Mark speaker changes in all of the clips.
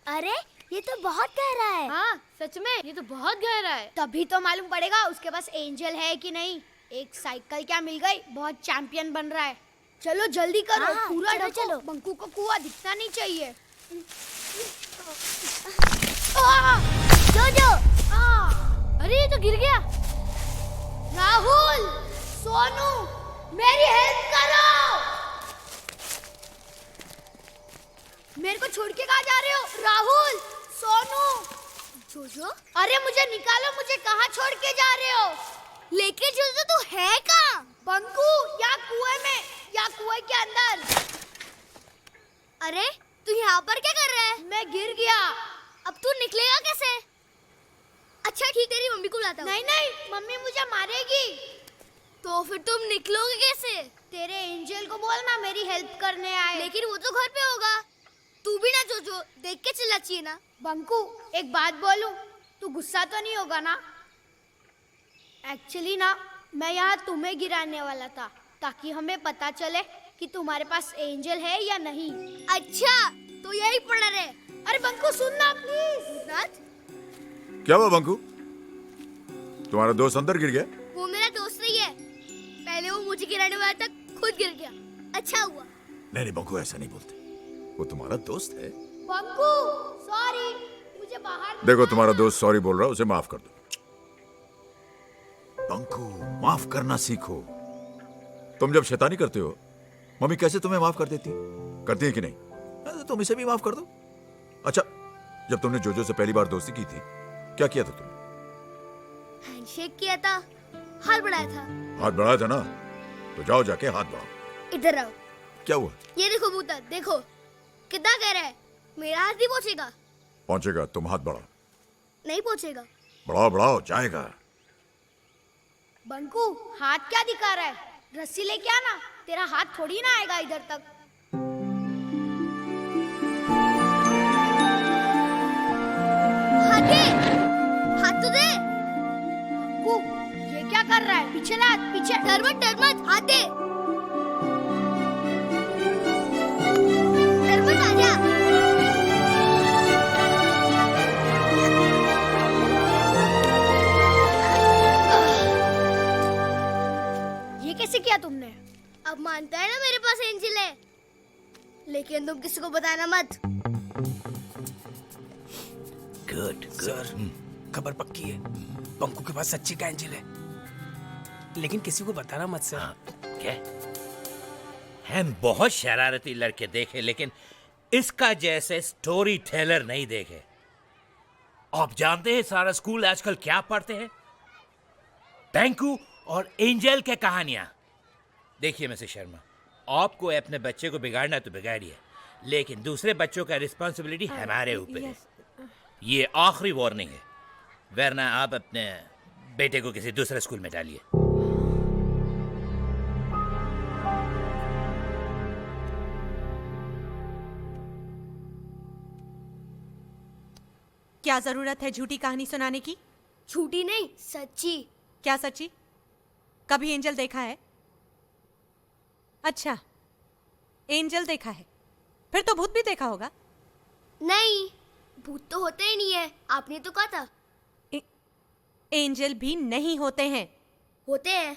Speaker 1: अरे ये तो बहुत गहरा है।
Speaker 2: हाँ सच में ये तो बहुत गहरा है।
Speaker 1: तभी तो मालूम पड़ेगा उसके पास एंजल है कि नहीं। एक साइकिल क्या मिल गई, बहुत चैंपियन बन रहा है। चलो जल्दी करो।
Speaker 2: हाँ,
Speaker 1: पूरा
Speaker 2: चलो,
Speaker 1: ढको।
Speaker 2: चलो।
Speaker 1: बंकू को कुआं दिखना नहीं चाहिए। जो
Speaker 2: अरे ये तो गिर गया।
Speaker 1: राहुल, सोनू, मेरी हेल्प करो। मेरे को छोड़ के कहाँ जा रहे हो? राहुल, सोनू, जोजो, अरे मुझे निकालो। मुझे कहाँ छोड़ के जा रहे हो? लेके जोजो तू है कहाँ? बंकू, या कुएं में या कुएं के अंदर। अरे तू यहाँ पर क्या कर रहा है? मैं गिर गया। अब तू निकलेगा कैसे? अच्छा ठीक, तेरी मम्मी को बुलाता हूँ। नहीं नहीं, मम्मी मुझे मारेगी। तो फिर तुम निकलोगे कैसे? तेरे एंजल को बोलना मेरी हेल्प करने आए। लेकिन वो तो घर पे होगा। तू भी ना जोजो, देख के चलना चाहिए ना। बंकू एक बात बोलूं, तू गुस्सा तो नहीं होगा ना? एक्चुअली ना मैं यहाँ तुम्हें गिराने वाला था, ताकि हमें पता चले कि तुम्हारे पास एंजल है या नहीं। अच्छा तो यही पड़ा रहे। अरे बंकू सुनना प्लीज।
Speaker 3: क्या हुआ बंकू? तुम्हारा दोस्त अंदर गिर गया?
Speaker 1: वो मेरा दोस्त नहीं है। पहले वो मुझे गिराने वाला था, खुद गिर गया। अच्छा हुआ।
Speaker 3: नहीं नहीं बंकू, ऐसा नहीं बोलते। वो तुम्हारा दोस्त है।
Speaker 1: बंकू सॉरी, मुझे बाहर।
Speaker 3: देखो तुम्हारा दोस्त सॉरी बोल रहा है, उसे माफ कर दो। बंकू माफ करना सीखो। तुम जब शैतानी करते हो, मम्मी कैसे तुम्हें माफ कर देती? करती है कि नहीं? तुम इसे भी माफ कर दो। अच्छा, जब तुमने जोजो से पहली बार दोस्ती की थी, क्या किया था तुमने?
Speaker 1: हैंडशेक किया था, हाथ बढ़ाया था।
Speaker 3: हाथ बढ़ाया था ना? तो जाओ जाके हाथ बढ़ाओ।
Speaker 1: इधर आओ।
Speaker 3: क्या हुआ?
Speaker 1: ये देखो भूता, देखो कितना कह रहा है। मेरा हाथ नहीं पहुंचेगा।
Speaker 3: पहुंचेगा, तुम हाथ बढ़ाओ।
Speaker 1: नहीं पहुंचेगा।
Speaker 3: बढ़ाओ बढ़ाओ, जाएगा।
Speaker 1: बंकू हाथ क्या दिखा रहा है? रस्सी लेके आना, तेरा हाथ थोड़ी ना आएगा इधर तक। हाथ दे, हाथ तो दे। बंकू ये क्या कर रहा है? पीछे ला, पीछे। डर मत, हाथ दे। डर मत, आजा। ये कैसे किया तुमने? अब मानता है ना मेरे पास एंजल है, लेकिन तुम किसी को बताना मत।
Speaker 4: गुड सर, खबर पक्की है। बंकू के पास सच्ची का एंजल है, लेकिन किसी को बताना मत सर।
Speaker 5: हाँ, क्या? हम बहुत शरारती लड़के देखे, लेकिन इसका जैसे स्टोरी टेलर नहीं देखे। आप जानते हैं सारा स्कूल आजकल क्या पढ़ते हैं? बंकू और एंजल के कहानियां। देखिए मिस्टर शर्मा, आपको अपने बच्चे को बिगाड़ना तो बिगाड़िए, लेकिन दूसरे बच्चों का रिस्पॉन्सिबिलिटी हमारे ऊपर है। ये आखिरी वार्निंग है, वरना आप अपने बेटे को किसी दूसरे स्कूल में डालिए।
Speaker 6: क्या जरूरत है झूठी कहानी सुनाने की?
Speaker 1: झूठी नहीं, सच्ची।
Speaker 6: क्या सच्ची? कभी एंजल देखा है? अच्छा, एंजल देखा है, फिर तो भूत भी देखा होगा।
Speaker 1: नहीं, भूत तो होते ही नहीं है, आपने तो कहा था।
Speaker 6: एंजल भी नहीं होते हैं।
Speaker 1: होते हैं।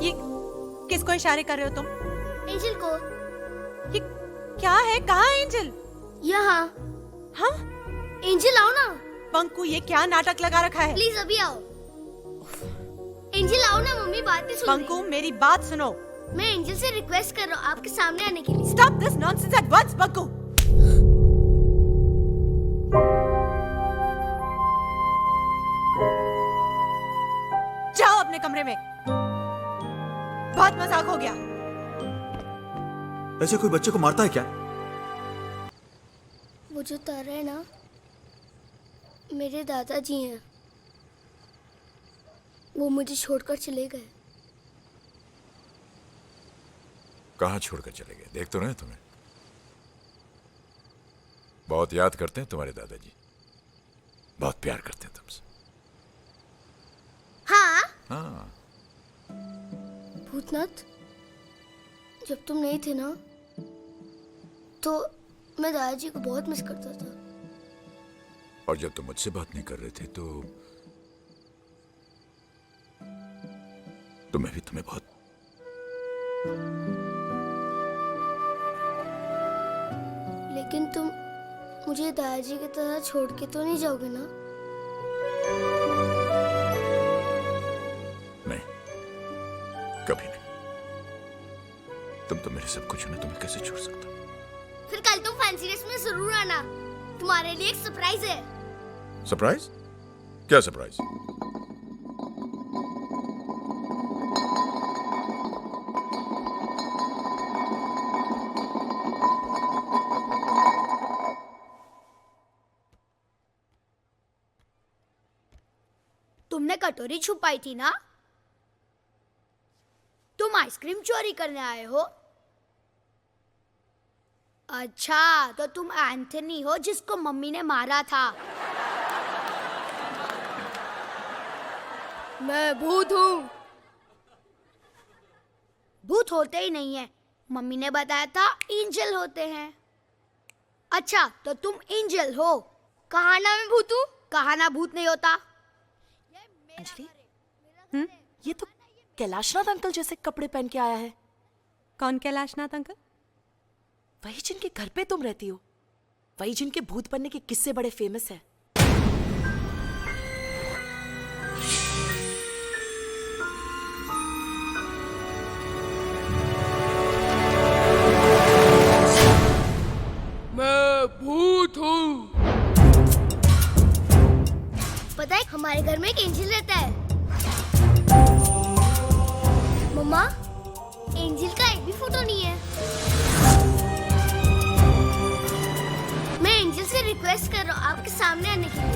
Speaker 6: ये किसको इशारे कर रहे हो तुम?
Speaker 1: एंजल को।
Speaker 6: ये क्या है? कहाँ है एंजल?
Speaker 1: यहाँ।
Speaker 6: हाँ?
Speaker 1: एंजल आओ ना।
Speaker 6: बंकू ये क्या नाटक लगा रखा है?
Speaker 1: प्लीज अभी आओ। एंजल आओ ना, मम्मी बात नहीं सुन रही।
Speaker 6: बंकू मेरी बात सुनो।
Speaker 1: मैं एंजल से रिक्वेस्ट कर रहा हूँ आपके सामने आने के लिए।
Speaker 6: Stop this nonsense at once, Banku. जाओ अपने कमरे में। बहुत मजाक हो गया।
Speaker 3: ऐसे कोई बच्चे को मारता है क्या?
Speaker 1: वो जो तारा है ना, मेरे दादाजी हैं। वो मुझे छोड़कर चले गए।
Speaker 3: कहाँ छोड़कर चले गए? देख तो रहे हैं तुम्हें। बहुत याद करते हैं तुम्हारे दादाजी, बहुत प्यार करते हैं तुमसे।
Speaker 1: हाँ?
Speaker 3: हाँ।
Speaker 1: भूतनाथ, जब तुम नहीं थे ना तो मैं दादाजी को बहुत मिस करता था।
Speaker 3: और जब तुम मुझसे बात नहीं कर रहे थे तो मैं भी तुम्हें बहुत।
Speaker 1: लेकिन तुम मुझे दादाजी की तरह छोड़ के तो नहीं जाओगे ना?
Speaker 3: नहीं, कभी नहीं। तुम तो मेरे सब कुछ हो ना, तुम्हें कैसे छोड़ सकता?
Speaker 1: फिर कल तुम फैंसी ड्रेस में जरूर आना, तुम्हारे लिए एक सरप्राइज है।
Speaker 3: सरप्राइज? क्या सरप्राइज?
Speaker 1: तुमने कटोरी छुपाई थी ना? तुम आइसक्रीम चोरी करने आए हो? अच्छा, तो तुम एंथनी हो जिसको मम्मी ने मारा था। मैं भूत हूँ। भूत होते ही नहीं है, मम्मी ने बताया था एंजल होते हैं। अच्छा, तो तुम एंजल हो। कहा ना मैं भूत हूँ? कहा ना भूत नहीं होता?
Speaker 6: अंजलि, ये तो कैलाशनाथ अंकल जैसे कपड़े पहन के आया है।
Speaker 7: कौन कैलाशनाथ अंकल?
Speaker 6: वही जिनके घर पे तुम रहती हो, वही जिनके भूत बनने के किस्से बड़े फेमस है।
Speaker 8: मैं भूत हूँ।
Speaker 1: पता है हमारे घर में एक एंजल रहता है। मम्मा, एंजल का एक भी फोटो नहीं है। मैं एंजल से रिक्वेस्ट कर रहा हूँ आपके सामने आने के लिए।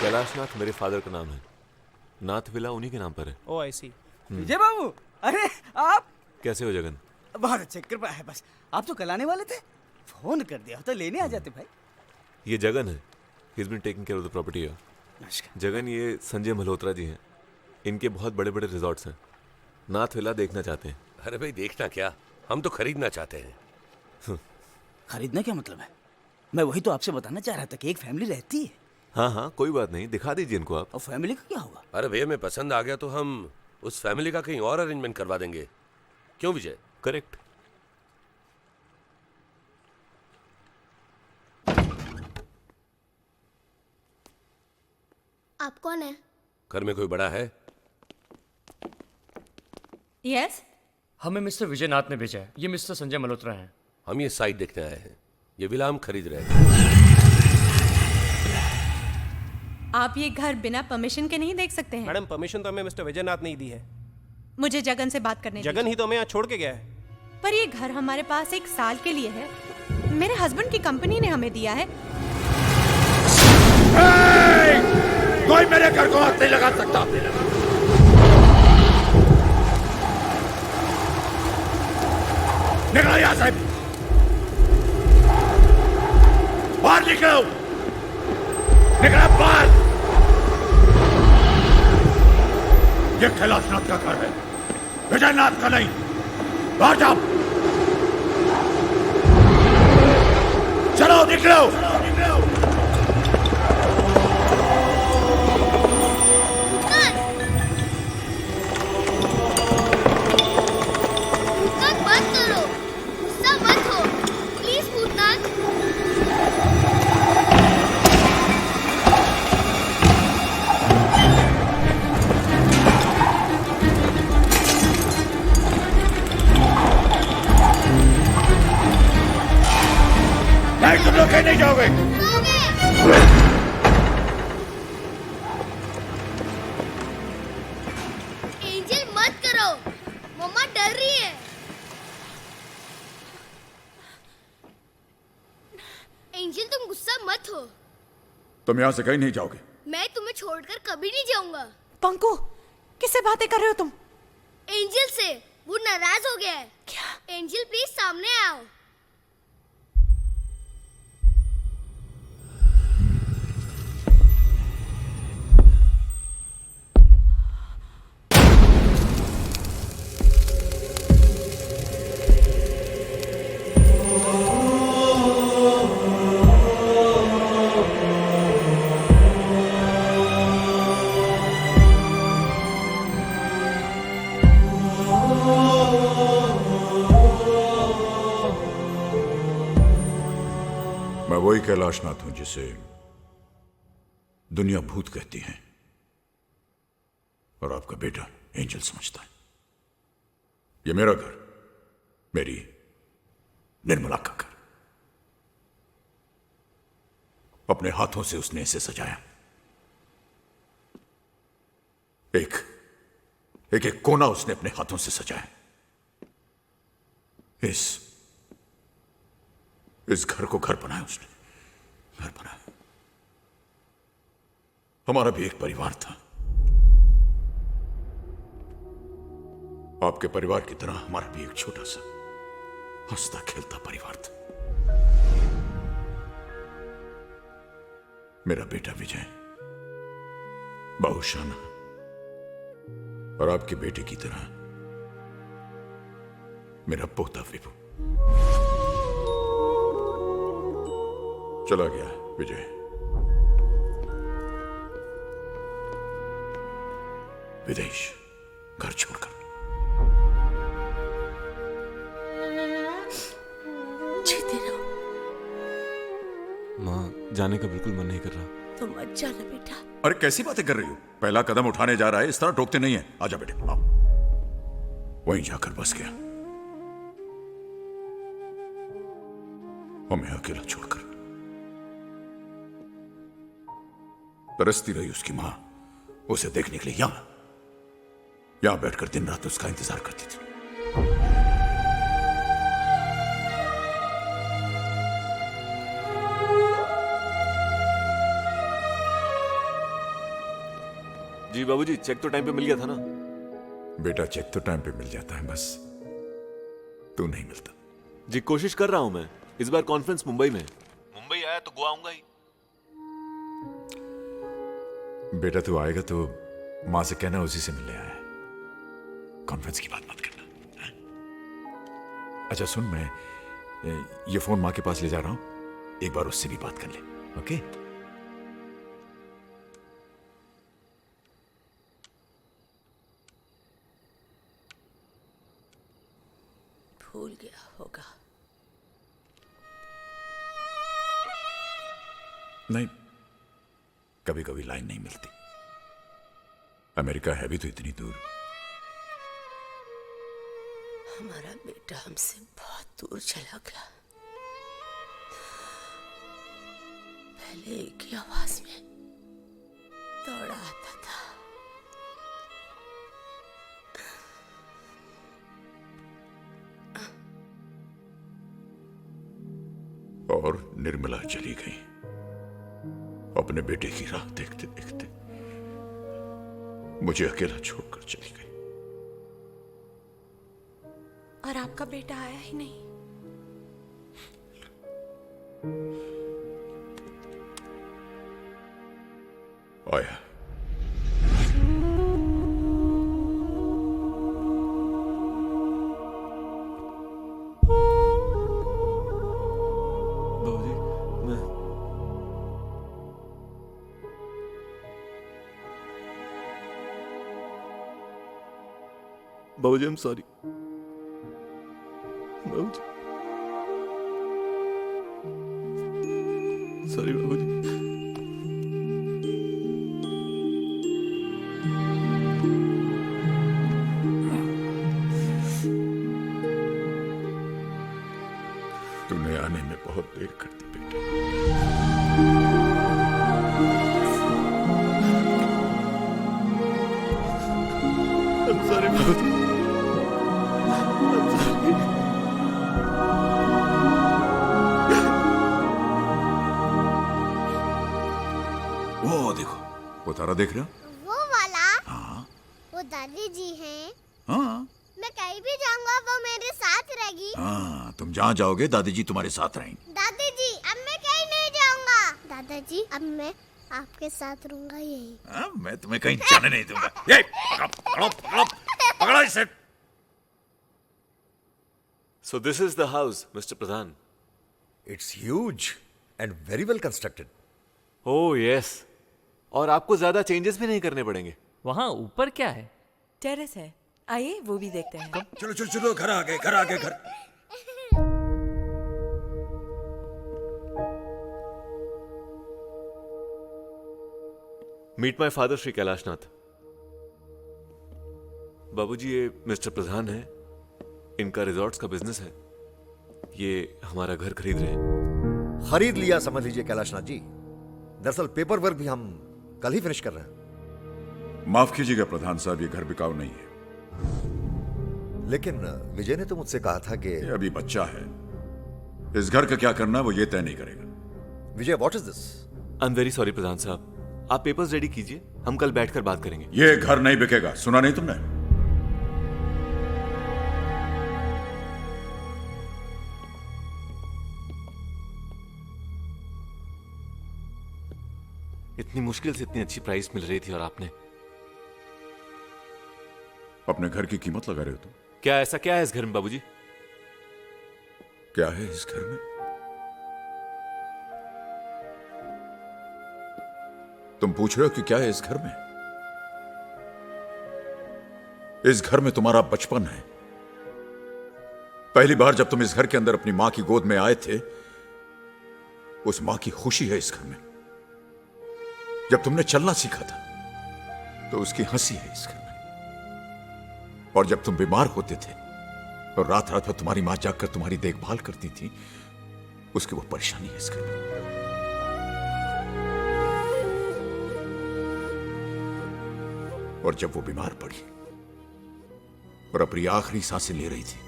Speaker 9: कैलाशनाथ मेरे फादर का नाम है। नाथ विला उन्हीं के नाम पर है।
Speaker 4: ओ आई सी। विजय बाबू, अरे आप
Speaker 9: कैसे हो जगन?
Speaker 4: बहुत अच्छे, कृपा है। बस आप तो कल आने वाले थे, फोन कर दिया तो लेने आ जाते भाई।
Speaker 9: ये जगन है। He is been taking care of the property here.
Speaker 4: नमस्कार।
Speaker 9: जगन, ये संजय मल्होत्रा जी हैं। इनके बहुत बड़े बड़े रिजॉर्ट्स हैं। नाथ विला देखना चाहते हैं।
Speaker 10: अरे भाई, देखना क्या, हम तो खरीदना चाहते हैं।
Speaker 4: खरीदना क्या मतलब है? मैं वही तो आपसे बताना चाह रहा था कि एक फैमिली रहती है।
Speaker 9: हाँ हाँ, कोई बात नहीं, दिखा दीजिए इनको आप।
Speaker 4: और फैमिली का क्या होगा?
Speaker 10: अरे भैया, मैं पसंद आ गया तो हम उस फैमिली का कहीं और अरेंजमेंट करवा देंगे। क्यों विजय?
Speaker 9: करेक्ट।
Speaker 1: आप कौन है?
Speaker 10: घर में कोई बड़ा है?
Speaker 7: यस,
Speaker 8: हमें मिस्टर विजयनाथ ने भेजा है। ये मिस्टर संजय मल्होत्रा हैं।
Speaker 10: हम ये साइट देखने आए हैं। ये विला हम खरीद रहे हैं।
Speaker 7: आप ये घर बिना परमिशन के नहीं देख सकते हैं।
Speaker 11: मैडम, परमिशन तो हमें मिस्टर विजयनाथ ने ही दी है।
Speaker 7: मुझे जगन से बात करने
Speaker 11: जगन ही तो हमें यहाँ छोड़ के गया है।
Speaker 7: दीजिए। पर ये घर हमारे पास 1 साल के लिए है। मेरे हस्बैंड की कंपनी ने हमें दिया है।
Speaker 3: कोई मेरे घर को हाथ नहीं लगा सकता। निकलो यहाँ से, बाहर निकलो, निकलो बाहर। ये कैलाशनाथ का घर है, विजयनाथ का नहीं। बाहर जाओ, चलो निकलो।
Speaker 1: मत करो, गुस्सा मत हो, प्लीज भूतनाथ।
Speaker 3: कहीं नहीं जाओगे।
Speaker 1: एंजल मत करो, मम्मा डर रही है। एंजल तुम गुस्सा मत हो,
Speaker 3: तुम यहाँ से कहीं नहीं जाओगे।
Speaker 1: मैं तुम्हें छोड़कर कभी नहीं जाऊंगा।
Speaker 6: पंकु, किससे बातें कर रहे हो तुम?
Speaker 1: एंजल से, वो नाराज हो गया है।
Speaker 6: क्या?
Speaker 1: एंजल प्लीज सामने आओ।
Speaker 3: मैं वही कैलाशनाथ हूं जिसे दुनिया भूत कहती है और आपका बेटा एंजल समझता है। ये मेरा घर, मेरी निर्मला का घर। अपने हाथों से उसने इसे सजाया। एक एक एक कोना उसने अपने हाथों से सजाया। इस घर को घर बनाया उसने, घर बनाया। हमारा भी एक परिवार था, आपके परिवार की तरह हमारा भी एक छोटा सा हंसता खेलता परिवार था। मेरा बेटा विजय बहुशाना और आपके बेटे की तरह मेरा पोता विभू। चला गया विजय। विदेश, घर छोड़कर।
Speaker 6: जीते रहो।
Speaker 9: माँ, जाने का बिल्कुल मन नहीं कर रहा।
Speaker 6: तो मत जाना बेटा।
Speaker 3: अरे कैसी बातें कर रही हो? पहला कदम उठाने जा रहा है, इस तरह टोकते नहीं है। आजा बेटे, आओ। वहीं जाकर बस गया, हमें अकेला छोड़कर। तरसती रही उसकी मां उसे देखने के लिए। यहां बैठकर दिन रात उसका इंतजार करती थी।
Speaker 9: जी बाबूजी, चेक तो टाइम पे मिल गया था ना?
Speaker 3: बेटा, चेक तो टाइम पे मिल जाता है, बस तू नहीं मिलता।
Speaker 9: जी कोशिश कर रहा हूं मैं। इस बार कॉन्फ्रेंस मुंबई में। मुंबई आया तो गोवा आऊंगा ही।
Speaker 3: बेटा तू आएगा तो मां से कहना उसी से मिलने आया है। कॉन्फ्रेंस की बात मत करना, है? अच्छा सुन, मैं ये फोन मां के पास ले जा रहा हूं, एक बार उससे भी बात कर ले। ओके?
Speaker 6: भूल गया होगा।
Speaker 3: नहीं, कभी कभी लाइन नहीं मिलती। अमेरिका है भी तो इतनी दूर।
Speaker 6: हमारा बेटा हमसे बहुत दूर चला गया। पहले एक ही आवाज में दौड़ा आता था।
Speaker 3: और निर्मला चली गई अपने बेटे की राह देखते देखते। मुझे अकेला छोड़कर चली गई।
Speaker 6: और आपका बेटा आया ही नहीं।
Speaker 3: आया।
Speaker 9: बाबूजी, मैं बाबूजी, आई एम सॉरी। बाबूजी, सॉरी बाबूजी।
Speaker 3: तूने जाने में बहुत देर कर दी बेटे। I'm sorry, बाबूजी। I'm sorry। वो देखो, वो तारा देख रहे हो?
Speaker 1: वो वाला?
Speaker 3: हाँ
Speaker 1: वो दादी जी हैं।
Speaker 3: हाँ
Speaker 1: मैं कहीं भी जाऊंगा वो मेरे साथ रहेगी।
Speaker 3: हाँ, तुम जहाँ जाओगे दादी जी तुम्हारे साथ रहेंगे।
Speaker 1: दादी जी अब मैं कहीं नहीं जाऊंगा। दादाजी अब मैं आपके साथ रहूंगा यही।
Speaker 3: हाँ, मैं तुम्हें कहीं जाने नहीं दूंगा। ये पकड़ो, पकड़ो, पकड़ो, पकड़ो इसे।
Speaker 9: So this is the house, Mr. Pradhan.
Speaker 12: It's huge and very well constructed.
Speaker 9: Oh yes. और आपको ज्यादा चेंजेस भी नहीं करने पड़ेंगे।
Speaker 8: वहाँ ऊपर क्या है?
Speaker 6: टेरेस है, आइए वो भी देखते हैं।
Speaker 3: चलो चलो चलो, घर आ गए, घर आ गए, घर।
Speaker 9: Meet my father Shri Kailashnath. बाबूजी, ये मिस्टर प्रधान है, इनका रिजॉर्ट्स का बिजनेस है। ये हमारा घर खरीद रहे हैं।
Speaker 12: खरीद लिया समझ लीजिए कैलाशनाथ जी। दरअसल पेपर वर्क भी हम कल ही फिनिश कर रहे हैं।
Speaker 3: माफ कीजिएगा प्रधान साहब, ये घर बिकाऊ नहीं है।
Speaker 12: लेकिन विजय ने तो मुझसे कहा था कि
Speaker 3: ये अभी बच्चा है, इस घर का क्या करना वो ये तय नहीं करेगा।
Speaker 12: Vijay, what is this?
Speaker 9: I am very sorry प्रधान साहब, आप पेपर्स रेडी कीजिए, हम कल बैठकर बात करेंगे।
Speaker 3: ये घर नहीं बिकेगा, सुना नहीं तुमने?
Speaker 9: इतनी मुश्किल से इतनी अच्छी प्राइस मिल रही थी और आपने
Speaker 3: अपने घर की कीमत लगा रहे हो तुम।
Speaker 9: क्या ऐसा क्या है इस घर में बाबूजी?
Speaker 3: क्या है इस घर में? तुम पूछ रहे हो कि क्या है इस घर में? इस घर में तुम्हारा बचपन है। पहली बार जब तुम इस घर के अंदर अपनी मां की गोद में आए थे, उस मां की खुशी है इस घर में। जब तुमने चलना सीखा था तो उसकी हंसी है इस घर में। और जब तुम बीमार होते थे और रात रात भर तुम्हारी मां जागकर तुम्हारी देखभाल करती थी, उसकी वो परेशानी है इस घर में। और जब वो बीमार पड़ी और अपनी आखिरी सांसें ले रही थी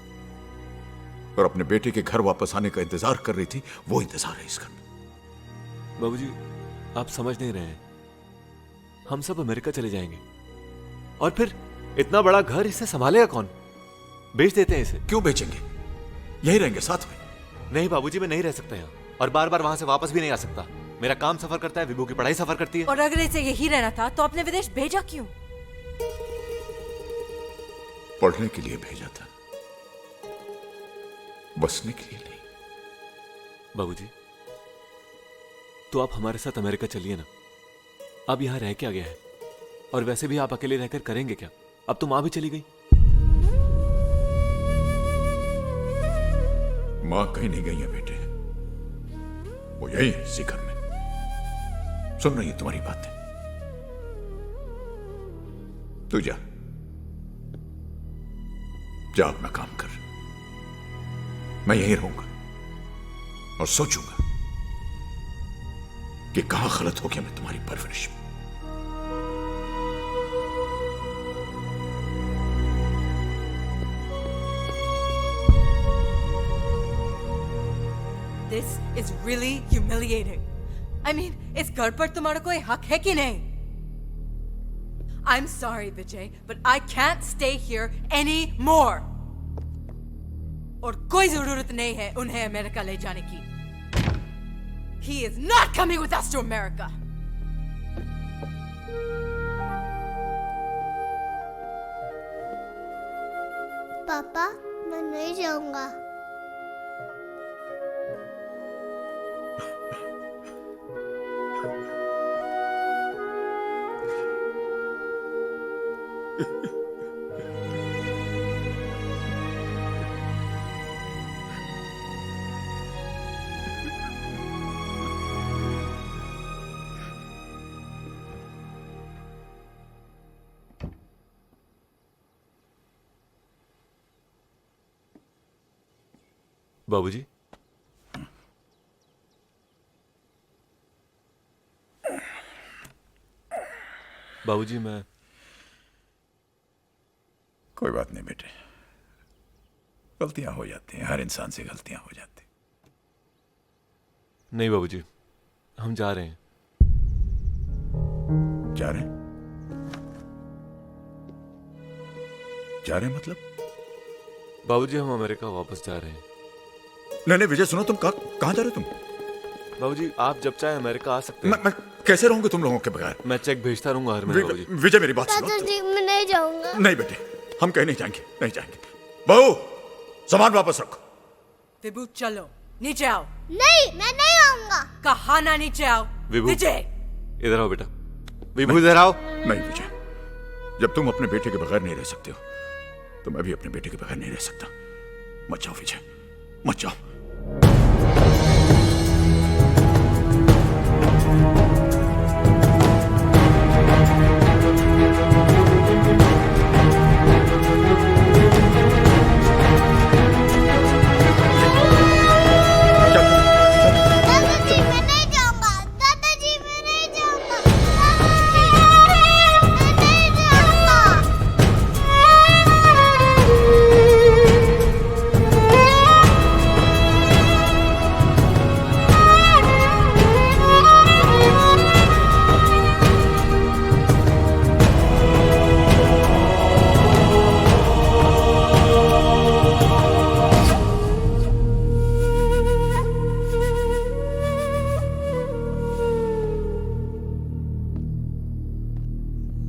Speaker 3: और अपने बेटे के घर वापस आने का इंतजार कर रही थी, वो इंतजार है इस घर में।
Speaker 9: बाबूजी, आप समझ नहीं रहे हैं, हम सब अमेरिका चले जाएंगे और फिर इतना बड़ा घर, इसे संभालेगा कौन? बेच देते हैं इसे।
Speaker 3: क्यों बेचेंगे? यही रहेंगे साथ में।
Speaker 9: नहीं बाबूजी, मैं नहीं रह सकता यहाँ और बार बार वहां से वापस भी नहीं आ सकता। मेरा काम सफर करता है, विभू की पढ़ाई सफर करती है।
Speaker 6: और अगर इसे यही रहना था तो आपने विदेश भेजा क्यों?
Speaker 3: पढ़ने के लिए भेजा था, बसने के लिए नहीं।
Speaker 9: बाबूजी, तो आप हमारे साथ अमेरिका चलिए ना। अब यहां रह के आ गया है और वैसे भी आप अकेले रहकर करेंगे क्या? अब तो मां भी चली गई।
Speaker 3: मां कहीं नहीं गई है बेटे, वो यही है इसी घर में। सुन रही है तुम्हारी बातें। तू जा, जा अपना काम कर। मैं यहीं रहूंगा और सोचूंगा कि कहां गलत हो गया मैं तुम्हारी परवरिश में।
Speaker 6: This is really humiliating. I mean, इस घर पर तुम्हारा कोई हक है कि नहीं? I'm sorry, Vijay, but I can't stay here anymore. और कोई जरूरत नहीं है उन्हें अमेरिका ले जाने की. He is not coming with us to America.
Speaker 1: पापा, मैं नहीं जाऊंगा।
Speaker 9: बाबूजी, बाबूजी मैं
Speaker 3: कोई बात नहीं बेटे, गलतियां हो जाती हैं, हर इंसान से गलतियां हो जाती हैं।
Speaker 9: नहीं बाबूजी, हम जा रहे हैं।
Speaker 3: जा रहे हैं? जा रहे हैं मतलब?
Speaker 9: बाबूजी हम अमेरिका वापस जा रहे हैं।
Speaker 3: नहीं विजय सुनो, तुम कहाँ जा रहे हो तुम?
Speaker 9: बाबूजी आप जब चाहे अमेरिका आ सकते हैं।
Speaker 3: मैं कैसे रहूंगा तुम लोगों के बगैर?
Speaker 9: मैं चेक भेजता रहूंगा हर महीने बाबूजी।
Speaker 3: विजय मेरी बात सुनो।
Speaker 1: दादाजी मैं नहीं जाऊंगा।
Speaker 3: नहीं बेटे, हम कहीं नहीं जाएंगे, नहीं जाएंगे। बहू सामान वापस रखो।
Speaker 6: विभू चलो नीचे आओ।
Speaker 1: नहीं मैं नहीं आऊंगा।
Speaker 6: कहा ना नीचे आओ।
Speaker 9: विभू
Speaker 6: विजय
Speaker 9: इधर आओ बेटा, विभू इधर आओ।
Speaker 3: नहीं विजय, जब तुम अपने बेटे के बगैर नहीं रह सकते हो तो मैं भी अपने बेटे के बगैर नहीं रह सकता। मत जाओ विजय, मत जाओ।